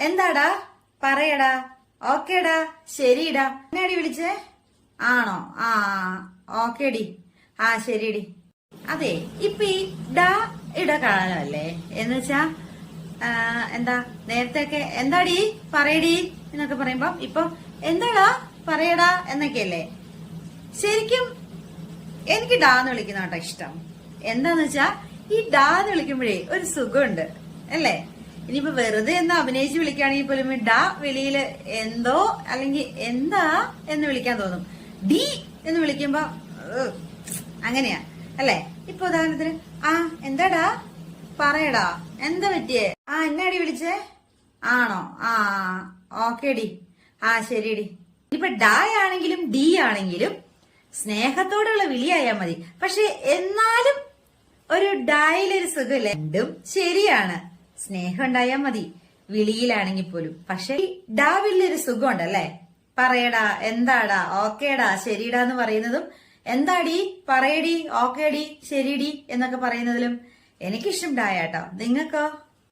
എന്താടാ പറയടാ ഓക്കേടാ ശരിടാ എന്നാടി വിളിച്ചേ ആണോ ഓക്കേടി ശരിടി അതെ ഇപ്പൊ ഈ ഡാ ഇട കാലമല്ലേ എന്ന് വെച്ചാ എന്താ നേരത്തെയൊക്കെ എന്താടി പറയടി എന്നൊക്കെ പറയുമ്പോ ഇപ്പൊ എന്താടാ പറയടാ എന്നൊക്കെയല്ലേ ശരിക്കും എനിക്ക് ഡാ എന്ന് വിളിക്കുന്ന കേട്ടോ ഇഷ്ടം എന്താന്ന് വെച്ചാ ഈ ഡാ എന്ന് വിളിക്കുമ്പോഴേ ഒരു സുഖമുണ്ട് അല്ലേ ഇനിയിപ്പോ വെറുതെ എന്ന് അഭിനയിച്ച് വിളിക്കുകയാണെങ്കിൽ പോലും ഡാ വെളിയില് എന്തോ അല്ലെങ്കിൽ എന്താ എന്ന് വിളിക്കാൻ തോന്നും ഡി എന്ന് വിളിക്കുമ്പോ അങ്ങനെയാ അല്ലേ ഇപ്പൊ ഉദാഹരണത്തിന് എന്താടാ പറയടാ എന്താ പറ്റിയേ എന്നാടി വിളിച്ചേ ആണോ ഓക്കേടി ശരിടി ഇപ്പൊ ഡാ ആണെങ്കിലും ഡി ആണെങ്കിലും സ്നേഹത്തോടുള്ള വിളിയായാൽ മതി പക്ഷെ എന്നാലും ഒരു ഡായിലൊരു സുഖമില്ല രണ്ടും ശരിയാണ് സ്നേഹം ഉണ്ടായാൽ മതി വിളിയിലാണെങ്കിൽ പോലും പക്ഷെ ഡാവിലൊരു സുഖമുണ്ടല്ലേ പറയടാ എന്താടാ ഓക്കേടാ ശരിടാ എന്ന് പറയുന്നതും എന്താടി പറയടി ഓക്കേടി ശരിടി എന്നൊക്കെ പറയുന്നതിലും എനിക്കിഷ്ടം ഡായാട്ടോ നിങ്ങൾക്കോ